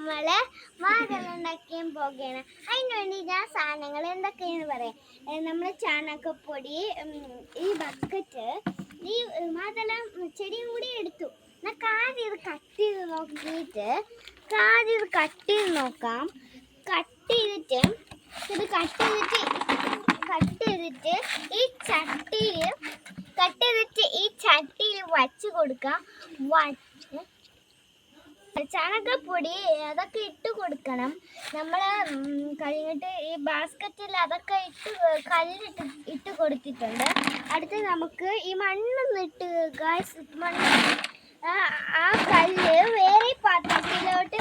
നമ്മള് മാതളം ഉണ്ടാക്കാൻ പോകുകയാണ്. അതിന് വേണ്ടി ഞാൻ സാധനങ്ങൾ എന്തൊക്കെയാണെന്ന് പറയാം. നമ്മൾ ചാണകപ്പൊടി, ഈ ബക്കറ്റ്, ഈ മാതളം ചെടിയും കൂടി എടുത്തു. എന്നാൽ കാര്യം ഇത് കട്ട് ചെയ്ത് നോക്കിയിട്ട് നോക്കാം. കട്ട് ചെയ്തിട്ട് ഈ ചട്ടിയിൽ വച്ച് കൊടുക്കാം. ചാണകപ്പൊടി അതൊക്കെ ഇട്ട് കൊടുക്കണം. നമ്മൾ കഴിഞ്ഞിട്ട് ഈ ബാസ്ക്കറ്റിൽ അതൊക്കെ ഇട്ട് കൊടുത്തിട്ടുണ്ട്. അടുത്ത് നമുക്ക് ഈ മണ്ണൊന്നിട്ട് മണ്ണ് ആ കല്ല് വേറെ പാത്രത്തിലോട്ട്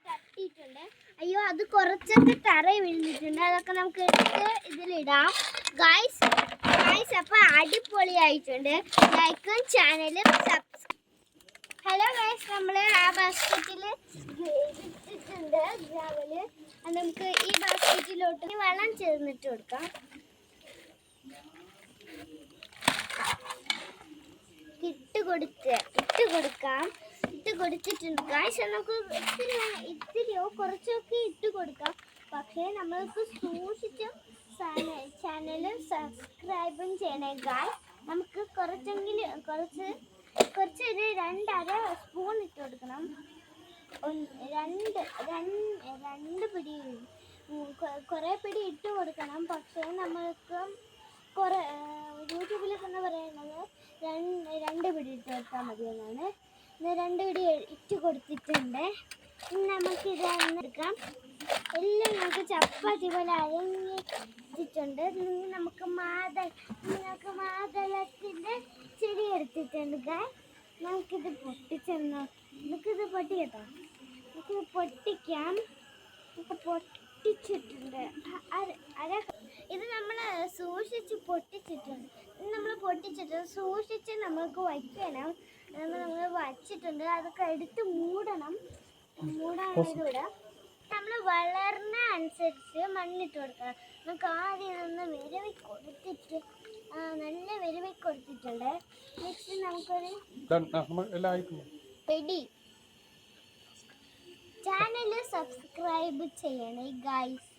തട്ടിയിട്ടുണ്ട്. അയ്യോ, അത് കുറച്ചൊക്കെ തറ വീണിട്ടുണ്ട്. അതൊക്കെ നമുക്ക് എടുത്ത് ഇതിലിടാം. ഗായ്സ് അപ്പോൾ അടിപൊളിയായിട്ടുണ്ട്. ലൈക്കും ചാനലും ഹലോ ഗായ്സ്, നമ്മൾ ആ ബാസ്ക്കറ്റിൽ ഇട്ടിട്ടുണ്ട് ഗ്രാവല്. അത് നമുക്ക് ഈ ബാസ്ക്കറ്റിലോട്ട് വെള്ളം ചേർന്നിട്ട് കൊടുക്കാം. ഇട്ട് കൊടുത്തിട്ടുണ്ട് ഗായ്സ്. നമുക്ക് ഇത്തിരിയോ കുറച്ചൊക്കെ ഇട്ട് കൊടുക്കാം. പക്ഷേ നമ്മൾക്ക് സൂക്ഷിച്ച് ചാനൽ സബ്സ്ക്രൈബും ചെയ്യണേ ഗായ്സ്. നമുക്ക് കുറച്ച് ഒരു 2.5 സ്പൂൺ ഇട്ട് കൊടുക്കണം. രണ്ട് പിടി, കുറേ പിടി ഇട്ട് കൊടുക്കണം. പക്ഷേ നമ്മൾക്ക് യൂട്യൂബിലൊക്കെ എന്ന് പറയുന്നത് 2 പിടി ഇട്ട് കൊടുത്താൽ മതി എന്നാണ്. 2 പിടി ഇട്ട് കൊടുത്തിട്ടുണ്ട്. നമുക്കിത് എടുക്കാം. എല്ലാം നമുക്ക് ചപ്പാത്തി പോലെ അരഞ്ഞിട്ടുണ്ട്. നമുക്ക് മാതളത്തിൻ്റെ ചെടി എടുത്തിട്ടുണ്ട്. നമുക്കിത് പൊട്ടിക്കട്ടോ. നമുക്കിത് പൊട്ടിക്കാം. പൊട്ടിച്ചിട്ടുണ്ട്. ഇത് നമ്മൾ സൂക്ഷിച്ച് പൊട്ടിച്ചിട്ടുണ്ട്. സൂക്ഷിച്ച് നമുക്ക് വയ്ക്കണം. നമ്മൾ വച്ചിട്ടുണ്ട്. അതൊക്കെ എടുത്ത് മൂടാനിലൂടെ നമ്മൾ വളർന്ന അനുസരിച്ച് മണ്ണിട്ട് കൊടുക്കണം. നമുക്ക് ആദ്യം ഇതൊന്ന് വിരവി കൊടുത്തിട്ടുണ്ട്. നെക്സ്റ്റ് നമുക്കൊരു പെടി. ചാനൽ സബ്സ്ക്രൈബ് ചെയ്യണേ ഗൈസ്.